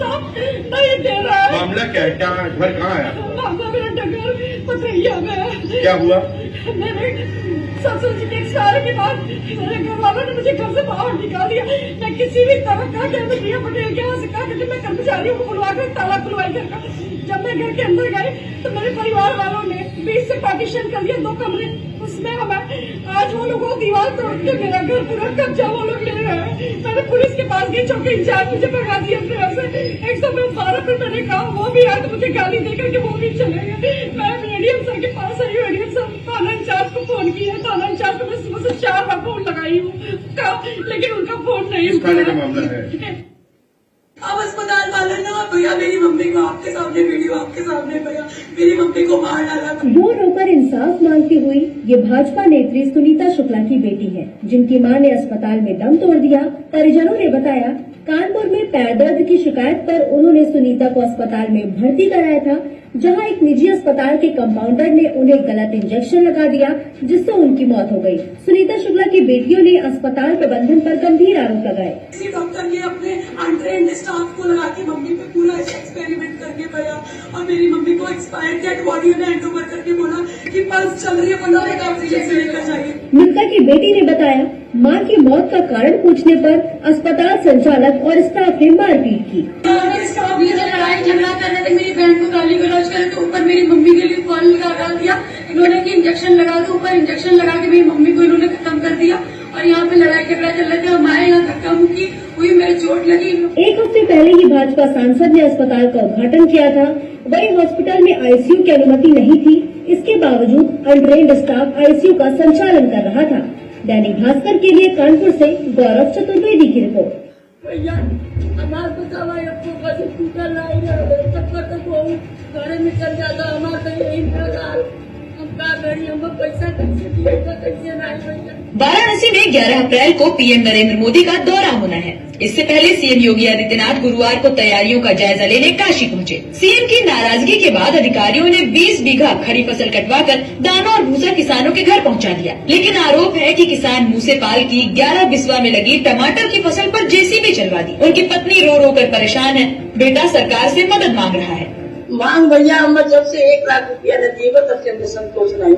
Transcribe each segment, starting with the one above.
इंसाफ नहीं दे रहा है। मामला क्या है? क्या घर कहाँ है? मामला मेरा डगर पथरिया में है। क्या हुआ? मेरे ससुर जी के एक्सपायर के बाद मेरे घर वालों ने मुझे घर से बाहर निकाल दिया। मैं किसी भी तरह का कहते प्रिया पटेल के यहाँ से कहा कि मैं कर्मचारी हूँ, बुलवा कर ताला खुलवाई घर का। जब मैं घर के अंदर गई तो मेरे परिवार वालों ने 20 से पार्टीशन कर दिया, 2 कमरे उसमें हमें। आज वो लोग दीवार तोड़ के मेरा घर पूरा कब्जा वो लोग ले रहे हैं। मैंने पुलिस के पास गई, चौकी इंचार्ज मुझे भगा दिया अपने घर से। 112 पे मैंने कहा, वो भी आए तो मुझे गाली देकर के वो भी चले गए। मैं एडीएम सर के पास आई हूँ, एडीएम सर थाना इंचार्ज को फोन किया, थाना इंचार्ज को मैं सुबह से 4 बार फोन लगाई हूँ लेकिन उनका फोन नहीं उठा। मामला है अब अस्पताल वालों ने भैया मेरी मम्मी को आपके सामने वीडियो आपके सामने भैया मेरी मम्मी को मार डाला। रो रोकर इंसाफ मांगती हुई ये भाजपा नेत्री सुनीता शुक्ला की बेटी है, जिनकी मां ने अस्पताल में दम तोड़ दिया। परिजनों ने बताया, कानपुर में पैर दर्द की शिकायत पर उन्होंने सुनीता को अस्पताल में भर्ती कराया था, जहां एक निजी अस्पताल के कंपाउंडर ने उन्हें गलत इंजेक्शन लगा दिया, जिससे उनकी मौत हो गई। सुनीता शुक्ला की बेटियों ने अस्पताल प्रबंधन पर गंभीर आरोप लगाए। इसी डॉक्टर ने अपने अनट्रेन्ड स्टाफ को लगा के मम्मी पे पूरा एक्सपेरिमेंट करके भैया और मेरी मम्मी को एक्सपायर्ड डेड बॉडी में हैंड ओवर करके बोला कि पल्स चल रही है, 15 एक ऑक्सीजन सिलेंडर चाहिए। मृतका की बेटी ने बताया, मां की मौत का कारण पूछने पर अस्पताल संचालक और स्टाफ ने मारपीट की। स्टाफ मुझे लड़ाई झगड़ा कर रहे थे, मेरी बहन को गाली गलौज कर तो ऊपर मेरी मम्मी के लिए कॉल लगा दिया इन्होंने कि इंजेक्शन लगा दो। ऊपर इंजेक्शन लगा के मेरी मम्मी को इन्होंने खत्म कर दिया और यहाँ पे लड़ाई झगड़ा चल रहे थे। हमारे यहाँ धक्का मुक्की हुई, मेरे चोट लगी। 1 हफ्ते पहले ही भाजपा सांसद ने अस्पताल का उद्घाटन किया था। वहीं हॉस्पिटल में आईसीयू की अनुमति नहीं थी, इसके बावजूद अनट्रेन्ड स्टाफ आईसीयू का संचालन कर रहा था। दैनिक भास्कर के लिए कानपुर से गौरव चतुर्वेदी की रिपोर्ट। भैया हमारे को दवाई टूटा लाई घरे में चल जाता हमारा तो यही हाल। हम पैसा कैसे दिएगा कैसे नहीं भैया। वाराणसी में 11 अप्रैल को पीएम नरेंद्र मोदी का दौरा होना है। इससे पहले सीएम योगी आदित्यनाथ गुरुवार को तैयारियों का जायजा लेने काशी पहुंचे। सीएम की नाराजगी के बाद अधिकारियों ने 20 बीघा खड़ी फसल कटवाकर दाना और भूसा किसानों के घर पहुंचा दिया। लेकिन आरोप है कि किसान मूसेपाल की 11 बिस्वा में लगी टमाटर की फसल पर जेसीबी चलवा दी। उनकी पत्नी रो रो कर परेशान है, बेटा सरकार से मदद मांग रहा है। मांग भैया हम जब से 1 लाख रुपया न दिए तब से हमें संतोष नहीं।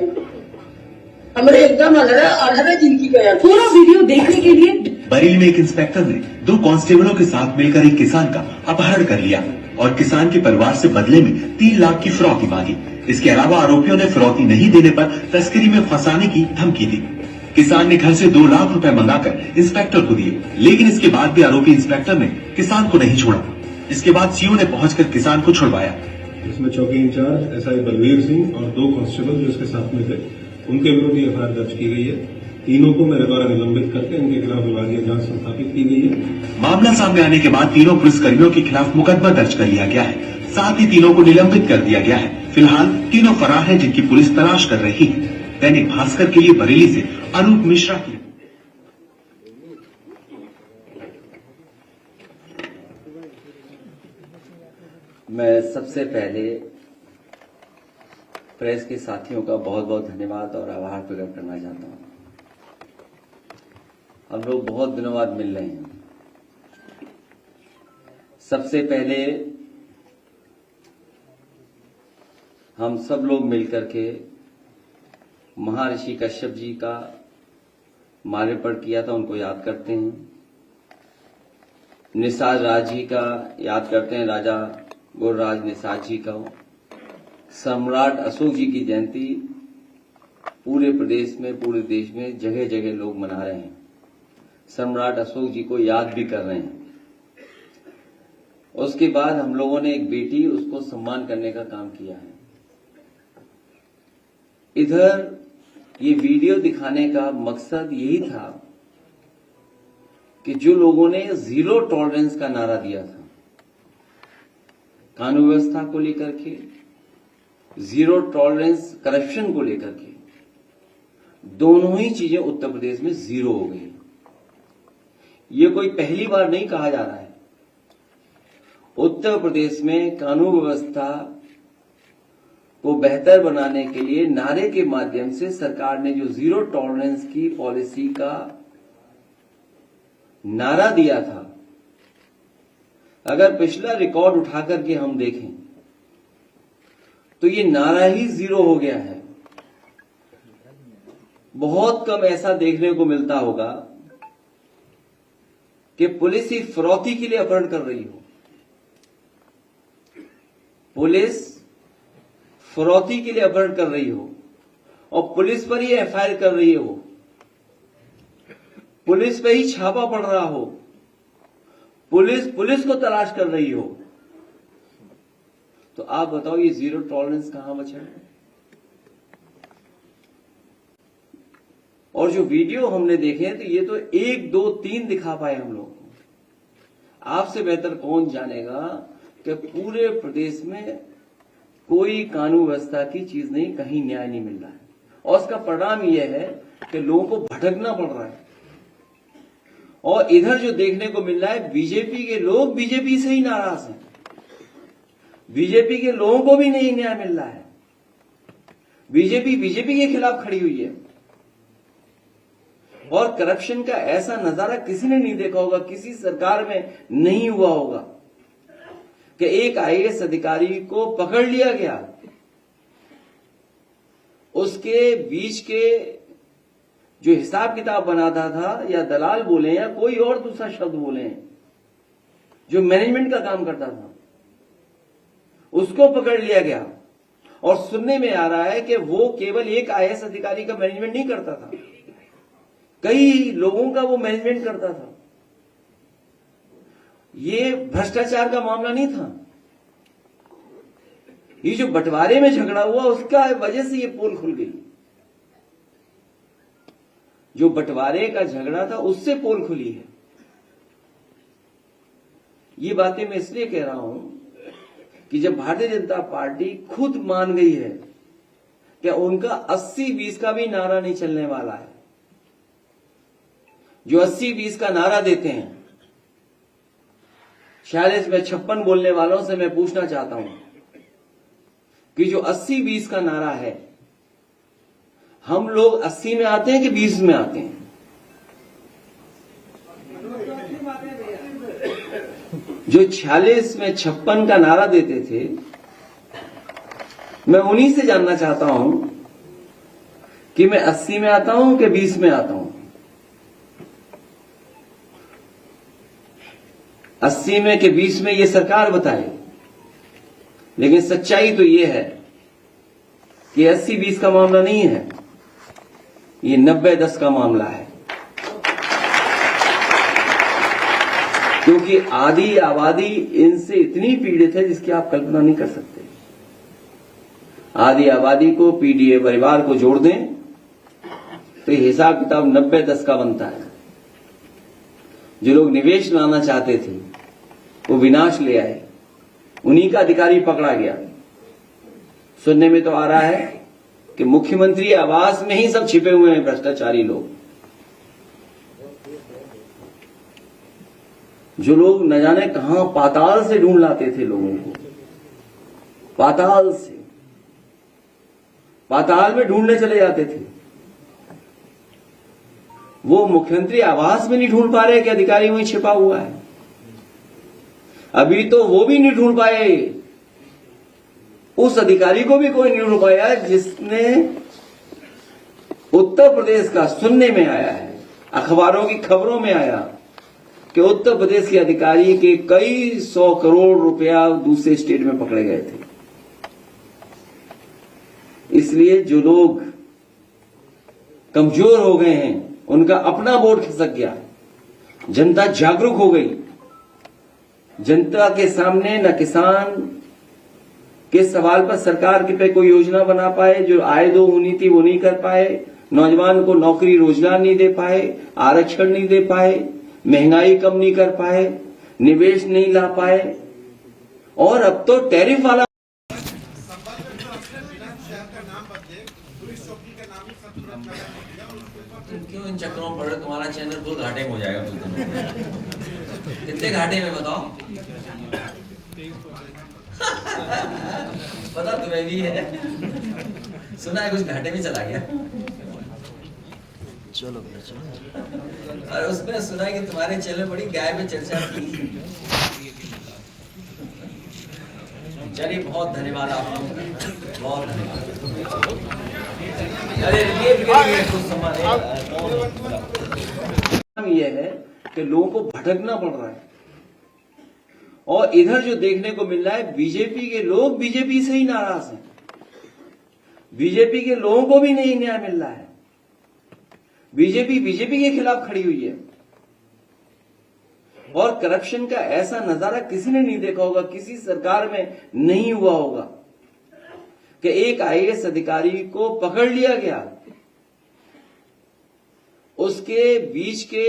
हमारे एकदम 18 दिन की गया। पूरा वीडियो देखने के लिए बरेली में एक इंस्पेक्टर ने 2 कांस्टेबलों के साथ मिलकर एक किसान का अपहरण कर लिया और किसान के परिवार से बदले में 3 लाख की फिरौती मांगी। इसके अलावा आरोपियों ने फिरौती नहीं देने पर तस्करी में फंसाने की धमकी दी। किसान ने घर से 2 लाख रुपए मंगाकर इंस्पेक्टर को दिए, लेकिन इसके बाद भी आरोपी इंस्पेक्टर ने किसान को नहीं छोड़ा। इसके बाद सीओ ने पहुंचकर किसान को छुड़वाया। इसमें चौकी इंचार्ज एसआई बलवीर सिंह और 2 कांस्टेबल जो इसके साथ में थे, उनके विरुद्ध एफआईआर दर्ज की गई है। तीनों को मेरे द्वारा निलंबित करके इनके खिलाफ विभागीय जांच संस्थापित की गई है। मामला सामने आने के बाद तीनों पुलिसकर्मियों के खिलाफ मुकदमा दर्ज कर लिया गया है। साथ ही तीनों को निलंबित कर दिया गया है। फिलहाल तीनों फरार हैं, जिनकी पुलिस तलाश कर रही है। दैनिक भास्कर के लिए बरेली से अनूप मिश्रा की। मैं सबसे पहले प्रेस के साथियों का बहुत बहुत धन्यवाद और आभार प्रकट करना चाहता हूं। हम लोग बहुत दिनों बाद मिल रहे हैं। सबसे पहले हम सब लोग मिलकर के महर्षि कश्यप जी का माल्यार्पण किया था, उनको याद करते हैं। निषाद राज जी का याद करते हैं, राजा गुरुराज निषाद जी का। सम्राट अशोक जी की जयंती पूरे प्रदेश में, पूरे देश में जगह जगह लोग मना रहे हैं। सम्राट अशोक जी को याद भी कर रहे हैं। उसके बाद हम लोगों ने एक बेटी, उसको सम्मान करने का काम किया है। इधर ये वीडियो दिखाने का मकसद यही था कि जो लोगों ने 0 टॉलरेंस का नारा दिया था कानून व्यवस्था को लेकर के, 0 टॉलरेंस करप्शन को लेकर के, दोनों ही चीजें उत्तर प्रदेश में 0 हो गई। ये कोई पहली बार नहीं कहा जा रहा है। उत्तर प्रदेश में कानून व्यवस्था को बेहतर बनाने के लिए नारे के माध्यम से सरकार ने जो 0 टॉलरेंस की पॉलिसी का नारा दिया था, अगर पिछला रिकॉर्ड उठा करके हम देखें तो ये नारा ही 0 हो गया है। बहुत कम ऐसा देखने को मिलता होगा कि पुलिस ही फिरौती के लिए अपहरण कर रही हो, पुलिस फिरौती के लिए अपहरण कर रही हो और पुलिस पर ही एफआईआर कर रही हो, पुलिस पे ही छापा पड़ रहा हो, पुलिस को तलाश कर रही हो, तो आप बताओ ये 0 टॉलरेंस कहां बचा है? और जो वीडियो हमने देखे हैं तो ये तो 1, 2, 3 दिखा पाए हम लोग। आपसे बेहतर कौन जानेगा कि पूरे प्रदेश में कोई कानून व्यवस्था की चीज नहीं, कहीं न्याय नहीं मिल रहा है और उसका परिणाम यह है कि लोगों को भटकना पड़ रहा है। और इधर जो देखने को मिल रहा है, बीजेपी के लोग बीजेपी से ही नाराज हैं, बीजेपी के लोगों को भी नहीं न्याय मिल रहा है, बीजेपी के खिलाफ खड़ी हुई है। और करप्शन का ऐसा नजारा किसी ने नहीं देखा होगा, किसी सरकार में नहीं हुआ होगा कि एक आईएएस अधिकारी को पकड़ लिया गया, उसके बीच के जो हिसाब किताब बनाता था, या दलाल बोले या कोई और दूसरा शब्द बोले, जो मैनेजमेंट का काम करता था, उसको पकड़ लिया गया। और सुनने में आ रहा है कि वो केवल एक आईएएस अधिकारी का मैनेजमेंट नहीं करता था, कई लोगों का वो मैनेजमेंट करता था। ये भ्रष्टाचार का मामला नहीं था, ये जो बंटवारे में झगड़ा हुआ उसका वजह से ये पोल खुल गई, जो बंटवारे का झगड़ा था उससे पोल खुली है। ये बातें मैं इसलिए कह रहा हूं कि जब भारतीय जनता पार्टी खुद मान गई है कि उनका 80-20 का भी नारा नहीं चलने वाला है, जो 80-20 का नारा देते हैं, 46 में 56 बोलने वालों से मैं पूछना चाहता हूं कि जो 80-20 का नारा है, हम लोग 80 में आते हैं कि 20 में आते हैं? जो 46 में 56 का नारा देते थे, मैं उन्हीं से जानना चाहता हूं कि मैं 80 में आता हूं कि 20 में आता हूं? 80 में कि 20 में ये सरकार बताए, लेकिन सच्चाई तो ये है कि 80-20 का मामला नहीं है, ये 90-10 का मामला है। क्योंकि आधी आबादी इनसे इतनी पीड़ित है जिसकी आप कल्पना नहीं कर सकते। आधी आबादी को, पीडीए परिवार को जोड़ दें तो ये हिसाब किताब 90-10 का बनता है। जो लोग निवेश लाना चाहते थे वो विनाश ले आए, उन्हीं का अधिकारी पकड़ा गया। सुनने में तो आ रहा है कि मुख्यमंत्री आवास में ही सब छिपे हुए हैं भ्रष्टाचारी लोग, जो लोग न जाने कहां पाताल से ढूंढ लाते थे लोगों को, पाताल में ढूंढने चले जाते थे। वो मुख्यमंत्री आवास में नहीं ढूंढ पा रहे कि अधिकारी वहीं छिपा हुआ है। अभी तो वो भी नहीं ढूंढ पाए, उस अधिकारी को भी कोई नहीं ढूंढ पाया जिसने उत्तर प्रदेश का, सुनने में आया है, अखबारों की खबरों में आया कि उत्तर प्रदेश के अधिकारी के कई 100 करोड़ रुपया दूसरे स्टेट में पकड़े गए थे। इसलिए जो लोग कमजोर हो गए हैं, उनका अपना वोट खिसक गया, जनता जागरूक हो गई। जनता के सामने न किसान के सवाल पर सरकार के पे कोई योजना बना पाए, जो आय दो होनी थी वो नहीं कर पाए, नौजवान को नौकरी रोजगार नहीं दे पाए, आरक्षण नहीं दे पाए, महंगाई कम नहीं कर पाए, निवेश नहीं ला पाए, और अब तो टैरिफ वाला क्यों इन चक्करों में पड़ रहे? तुम्हारा चैनल बहुत घाटे में हो जाएगा कुछ दिनों। कितने घाटे में बताओ? पता तुम्हें भी है, सुना है कुछ घाटे में चला गया। चलो और उसमें सुना है कि तुम्हारे चैनल बड़ी गाय में चर्चा थी। चलिए, बहुत धन्यवाद आप लोगों का, बहुत धन्यवाद। अरे कुछ सम्मान ये है कि लोगों को भटकना पड़ रहा है, और इधर जो देखने को मिल रहा है, बीजेपी के लोग बीजेपी से ही नाराज हैं। बीजेपी के लोगों को भी नहीं न्याय मिल रहा है। बीजेपी के खिलाफ खड़ी हुई है, और करप्शन का ऐसा नजारा किसी ने नहीं देखा होगा, किसी सरकार में नहीं हुआ होगा कि एक आईएएस अधिकारी को पकड़ लिया गया, उसके बीच के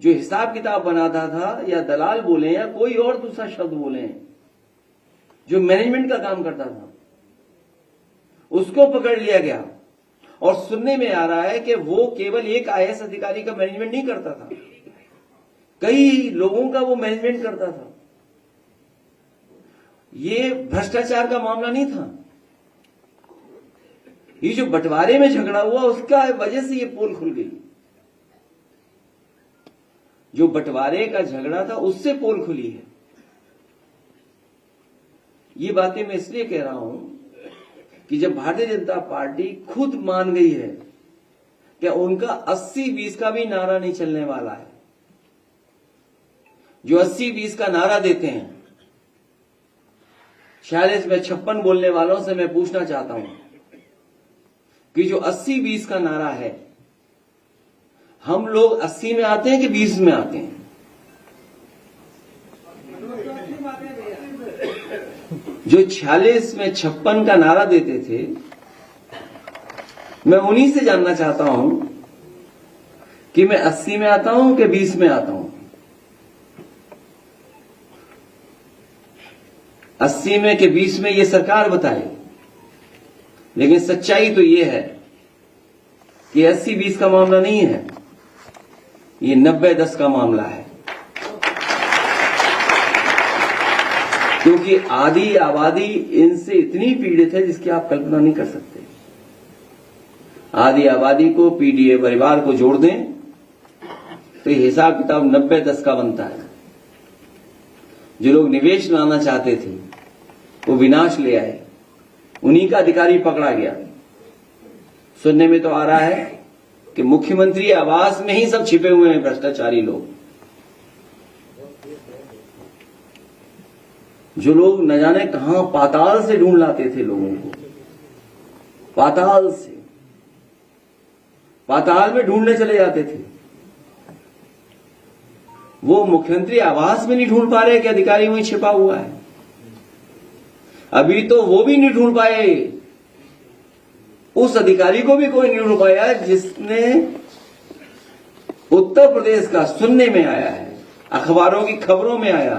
जो हिसाब किताब बनाता था, या दलाल बोले या कोई और दूसरा शब्द बोले, जो मैनेजमेंट का काम करता था, उसको पकड़ लिया गया। और सुनने में आ रहा है कि वो केवल एक आईएएस अधिकारी का मैनेजमेंट नहीं करता था, कई लोगों का वो मैनेजमेंट करता था। ये भ्रष्टाचार का मामला नहीं था, ये जो बंटवारे में झगड़ा हुआ उसका वजह से ये पोल खुल गई। जो बंटवारे का झगड़ा था उससे पोल खुली है। ये बातें मैं इसलिए कह रहा हूं कि जब भारतीय जनता पार्टी खुद मान गई है कि उनका 80-20 का भी नारा नहीं चलने वाला है, जो 80-20 का नारा देते हैं, 46 में 56 बोलने वालों से मैं पूछना चाहता हूं कि जो 80-20 का नारा है, हम लोग 80 में आते हैं कि 20 में आते हैं? जो 46 में 56 का नारा देते थे, मैं उन्हीं से जानना चाहता हूं कि मैं 80 में आता हूं कि 20 में आता हूं? 80 में कि 20 में ये सरकार बताए, लेकिन सच्चाई तो ये है कि 80-20 का मामला नहीं है, ये 90-10 का मामला है। क्योंकि आधी आबादी इनसे इतनी पीड़ित है जिसकी आप कल्पना नहीं कर सकते। आधी आबादी को, पीडीए परिवार को जोड़ दें तो हिसाब किताब 90-10 का बनता है। जो लोग निवेश लाना चाहते थे वो विनाश ले आए, उन्हीं का अधिकारी पकड़ा गया। सुनने में तो आ रहा है कि मुख्यमंत्री आवास में ही सब छिपे हुए हैं भ्रष्टाचारी लोग, जो लोग न जाने कहां पाताल से ढूंढ लाते थे लोगों को, पाताल में ढूंढने चले जाते थे। वो मुख्यमंत्री आवास में नहीं ढूंढ पा रहे कि अधिकारी वहीं छिपा हुआ है। अभी तो वो भी नहीं ढूंढ पाए, उस अधिकारी को भी कोई नहीं ढूंढ पाया जिसने उत्तर प्रदेश का, सुनने में आया है, अखबारों की खबरों में आया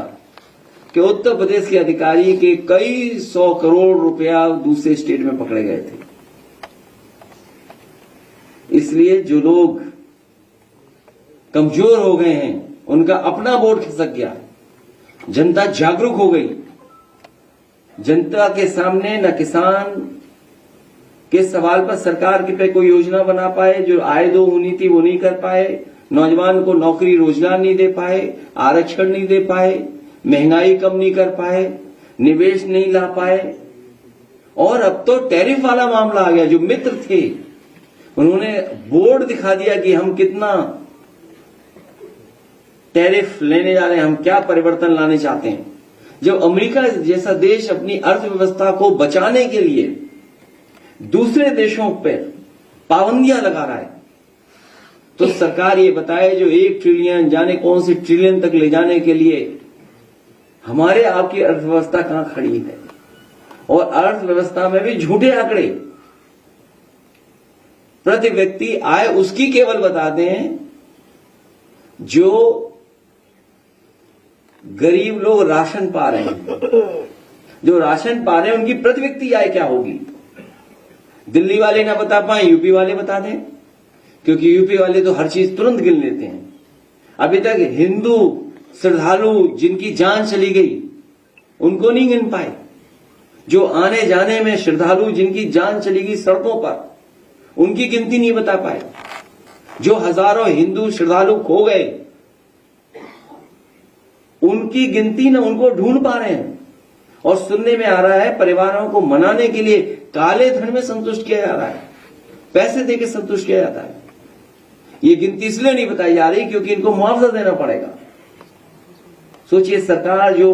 कि उत्तर प्रदेश के अधिकारी के कई 100 करोड़ रुपया दूसरे स्टेट में पकड़े गए थे। इसलिए जो लोग कमजोर हो गए हैं, उनका अपना वोट खिसक गया, जनता जागरूक हो गई। जनता के सामने न किसान के सवाल पर सरकार के पे कोई योजना बना पाए, जो आय दो होनी थी वो नहीं कर पाए, नौजवान को नौकरी रोजगार नहीं दे पाए, आरक्षण नहीं दे पाए, महंगाई कम नहीं कर पाए, निवेश नहीं ला पाए। और अब तो टैरिफ वाला मामला आ गया। जो मित्र थे उन्होंने बोर्ड दिखा दिया कि हम कितना टैरिफ लेने जा रहे हैं, हम क्या परिवर्तन लाने चाहते हैं। जब अमेरिका जैसा देश अपनी अर्थव्यवस्था को बचाने के लिए दूसरे देशों पर पाबंदियां लगा रहा है, तो सरकार ये बताए जो 1 ट्रिलियन जाने कौन से ट्रिलियन तक ले जाने के लिए हमारे आपकी अर्थव्यवस्था कहां खड़ी है। और अर्थव्यवस्था में भी झूठे आंकड़े, प्रति व्यक्ति आय उसकी केवल बताते हैं जो गरीब लोग राशन पा रहे हैं। जो राशन पा रहे हैं उनकी प्रति व्यक्ति आय क्या होगी, दिल्ली वाले ना बता पाए, यूपी वाले बता दें, क्योंकि यूपी वाले तो हर चीज तुरंत गिन लेते हैं। अभी तक हिंदू श्रद्धालु जिनकी जान चली गई उनको नहीं गिन पाए। जो आने जाने में श्रद्धालु जिनकी जान चली गई सड़कों पर, उनकी गिनती नहीं बता पाए। जो हजारों हिंदू श्रद्धालु खो गए उनकी गिनती न उनको ढूंढ पा रहे हैं। और सुनने में आ रहा है परिवारों को मनाने के लिए काले धन में संतुष्ट किया जा रहा है, पैसे देकर संतुष्ट किया जाता है। ये गिनती इसलिए नहीं बताई जा रही क्योंकि इनको मुआवजा देना पड़ेगा। सोचिए, सरकार जो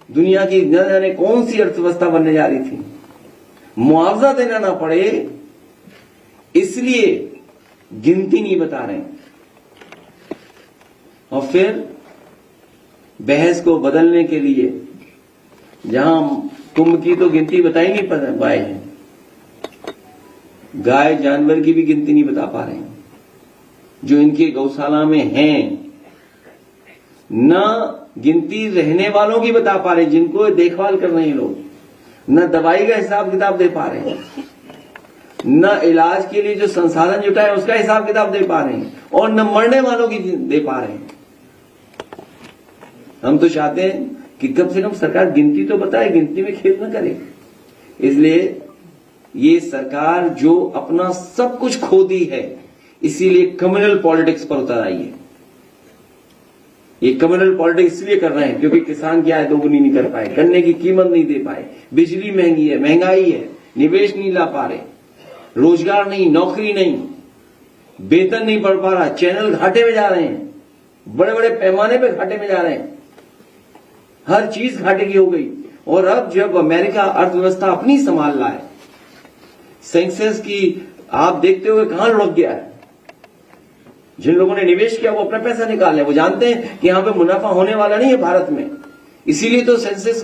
दुनिया की न जाने कौन सी अर्थव्यवस्था बनने जा रही थी, मुआवजा देना ना पड़े इसलिए गिनती नहीं बता रहे। और फिर बहस को बदलने के लिए जहां कुंभ की तो गिनती बताई नहीं पाए हैं, गाय जानवर की भी गिनती नहीं बता पा रहे हैं जो इनके गौशाला में हैं, न गिनती रहने वालों की बता पा रहे हैं जिनको देखभाल कर रहे हैं लोग, न दवाई का हिसाब किताब दे पा रहे हैं, न इलाज के लिए जो संसाधन जुटाए उसका हिसाब किताब दे पा रहे हैं, और न मरने वालों की दे पा रहे हैं। हम तो चाहते हैं कि कम से कम सरकार गिनती तो बताए, गिनती में खेल न करे। इसलिए ये सरकार जो अपना सब कुछ खो दी है, इसीलिए कम्युनल पॉलिटिक्स पर उतर आई है। ये कम्युनल पॉलिटिक्स इसलिए कर रहे हैं क्योंकि किसान की आय दोगुनी नहीं कर पाए, गन्ने की कीमत नहीं दे पाए, बिजली महंगी है, महंगाई है, निवेश नहीं ला पा रहे, रोजगार नहीं, नौकरी नहीं, वेतन नहीं बढ़ पा रहा, चैनल घाटे में जा रहे हैं, बड़े बड़े पैमाने पे घाटे में जा रहे हैं, हर चीज घाटे की हो गई। और अब जब अमेरिका अर्थव्यवस्था अपनी संभाल रहा है, सेंसेक्स की आप देखते हुए कहां लुढ़क गया है। जिन लोगों ने निवेश किया वो अपना पैसा निकाल रहे, वो जानते हैं कि यहां पे मुनाफा होने वाला नहीं है भारत में, इसीलिए तो सेंसेक्स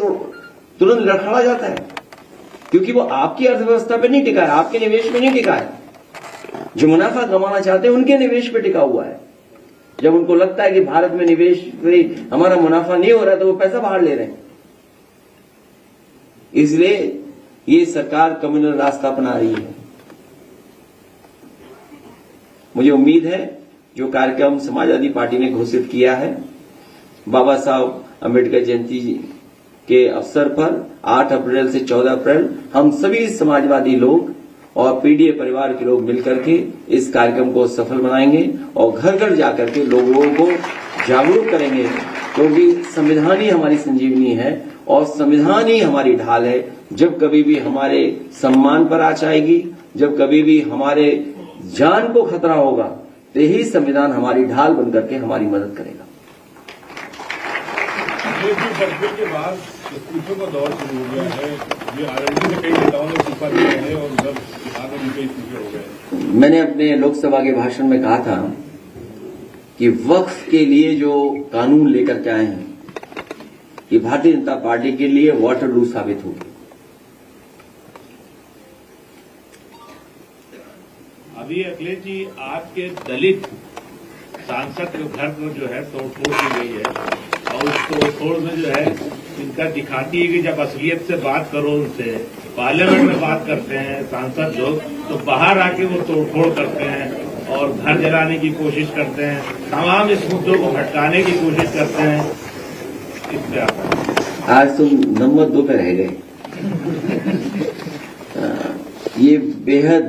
तुरंत लड़खड़ा जाता है क्योंकि वो आपकी अर्थव्यवस्था पे नहीं टिका है, आपके निवेश पे नहीं टिका है। जो मुनाफा कमाना चाहते हैं उनके निवेश पे टिका हुआ है। जब उनको लगता है कि भारत में निवेश पे हमारा मुनाफा नहीं हो रहा तो वो पैसा बाहर ले रहे हैं। इसलिए ये सरकार कम्युनल रास्ता अपना रही है। मुझे उम्मीद है जो कार्यक्रम समाजवादी पार्टी ने घोषित किया है, बाबा साहब अम्बेडकर जयंती के अवसर पर 8 अप्रैल से 14 अप्रैल हम सभी समाजवादी लोग और पीडीए परिवार के लोग मिलकर के इस कार्यक्रम को सफल बनाएंगे और घर घर जाकर के लोगों को जागरूक करेंगे, क्योंकि संविधान ही हमारी संजीवनी है और संविधान ही हमारी ढाल है। जब कभी भी हमारे सम्मान पर आंच आएगी, जब कभी भी हमारे जान को खतरा होगा, तो यही संविधान हमारी ढाल बनकर के हमारी मदद करेगा। के बाद इस्तीफे का दौर शुरू हो गया है, ये आरएलडी में कई नेताओं ने इस्तीफा दिया है और उधर किसानों में कई इस्तीफे हो गए। मैंने अपने लोकसभा के भाषण में कहा था कि वक्फ के लिए जो कानून लेकर के आए हैं, ये भारतीय जनता पार्टी के लिए वाटरलू साबित होगी। अभी अखिलेश जी, आपके दलित सांसद के घर में जो है तोड़फोड़ की गई है और उस तोड़फोड़ में जो है इनका दिखाती है कि जब असलियत से बात करो, उनसे पार्लियामेंट में बात करते हैं सांसद लोग, तो बाहर आके वो तोड़फोड़ करते हैं और घर जलाने की कोशिश करते हैं, तमाम इस मुद्दों को भटकाने की कोशिश करते हैं। इससे आज तुम नंबर 2 पे रह गए। ये बेहद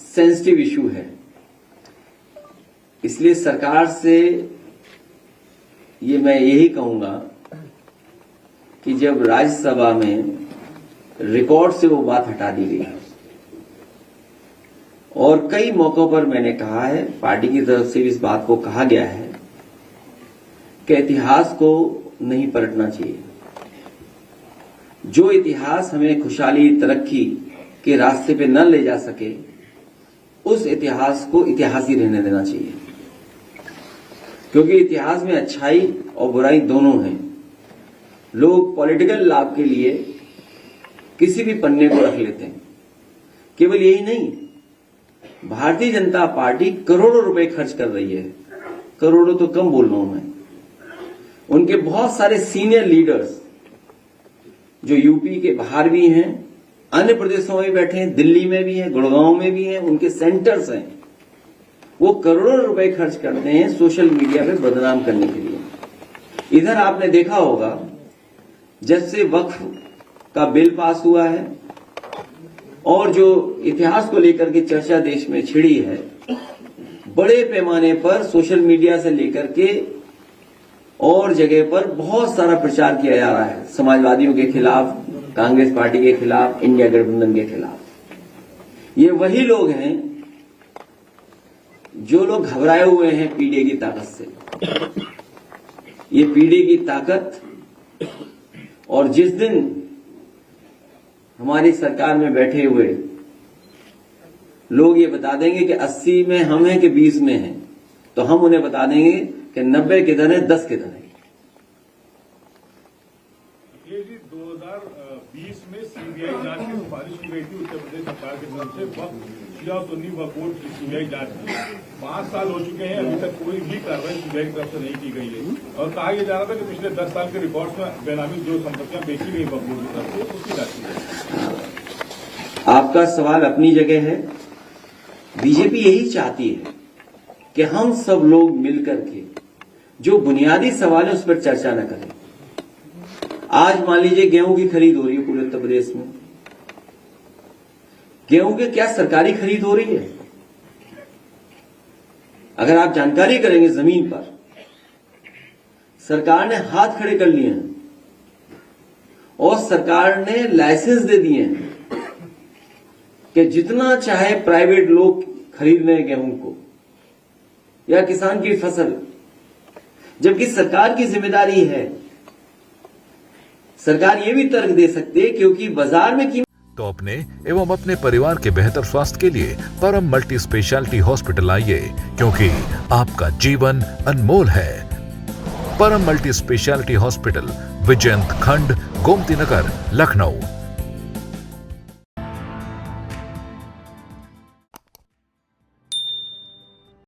सेंसिटिव इशू है, इसलिए सरकार से ये मैं यही कहूंगा कि जब राज्यसभा में रिकॉर्ड से वो बात हटा दी गई और कई मौकों पर मैंने कहा है, पार्टी की तरफ से भी इस बात को कहा गया है कि इतिहास को नहीं पलटना चाहिए। जो इतिहास हमें खुशहाली तरक्की के रास्ते पे न ले जा सके, उस इतिहास को इतिहास ही रहने देना चाहिए, क्योंकि इतिहास में अच्छाई और बुराई दोनों हैं। लोग पॉलिटिकल लाभ के लिए किसी भी पन्ने को रख लेते हैं। केवल यही नहीं, भारतीय जनता पार्टी करोड़ों रुपए खर्च कर रही है, करोड़ों तो कम बोल रहा हूं मैं। उनके बहुत सारे सीनियर लीडर्स जो यूपी के बाहर भी हैं, अन्य प्रदेशों में बैठे हैं, दिल्ली में भी हैं, गुड़गांव में भी हैं, उनके सेंटर्स हैं, वो करोड़ों रुपए खर्च करते हैं सोशल मीडिया पे बदनाम करने के लिए। इधर आपने देखा होगा, जब से वक्फ का बिल पास हुआ है और जो इतिहास को लेकर के चर्चा देश में छिड़ी है, बड़े पैमाने पर सोशल मीडिया से लेकर के और जगह पर बहुत सारा प्रचार किया जा रहा है समाजवादियों के खिलाफ, कांग्रेस पार्टी के खिलाफ, इंडिया गठबंधन के खिलाफ। ये वही लोग हैं जो लोग घबराए हुए हैं पीडीए की ताकत से। ये पीडीए की ताकत, और जिस दिन हमारी सरकार में बैठे हुए लोग ये बता देंगे कि 80 में हम हैं कि 20 में हैं, तो हम उन्हें बता देंगे कि 90 किधर है, 10 किधर है। ये जी 2020 में सीबीआई जांच की सिफारिश की गई थी उत्तर प्रदेश सरकार की तरफ से, वक्त तो नहीं वक्त कोर्ट की सीबीआई जांच की। 5 साल हो चुके हैं, अभी तक कोई भी कार्रवाई सीबीआई की तरफ से नहीं की गई है। और कहा यह जा रहा था कि पिछले 10 साल के रिकॉर्ड्स में बेनामी जो संपत्तियां बेची गई वक्त बोर्ड की तरफ से, उसकी जांच की गई। आपका सवाल अपनी जगह है। बीजेपी यही चाहती है कि हम सब लोग मिलकर के जो बुनियादी सवाल है उस पर चर्चा न करें। आज मान लीजिए गेहूं की खरीद हो रही है पूरे उत्तर प्रदेश में। गेहूं की क्या सरकारी खरीद हो रही है? अगर आप जानकारी करेंगे जमीन पर, सरकार ने हाथ खड़े कर लिए हैं और सरकार ने लाइसेंस दे दिए हैं कि जितना चाहे प्राइवेट लोग खरीद लें गेहूं को या किसान की फसल, जबकि सरकार की जिम्मेदारी है। सरकार ये भी तर्क दे सकती है क्योंकि बाजार में कीमत तो अपने एवं अपने परिवार के बेहतर स्वास्थ्य के लिए परम मल्टी स्पेशलिटी हॉस्पिटल आइए, क्योंकि आपका जीवन अनमोल है। परम मल्टी स्पेशलिटी हॉस्पिटल, विजयंत खंड, गोमती नगर, लखनऊ।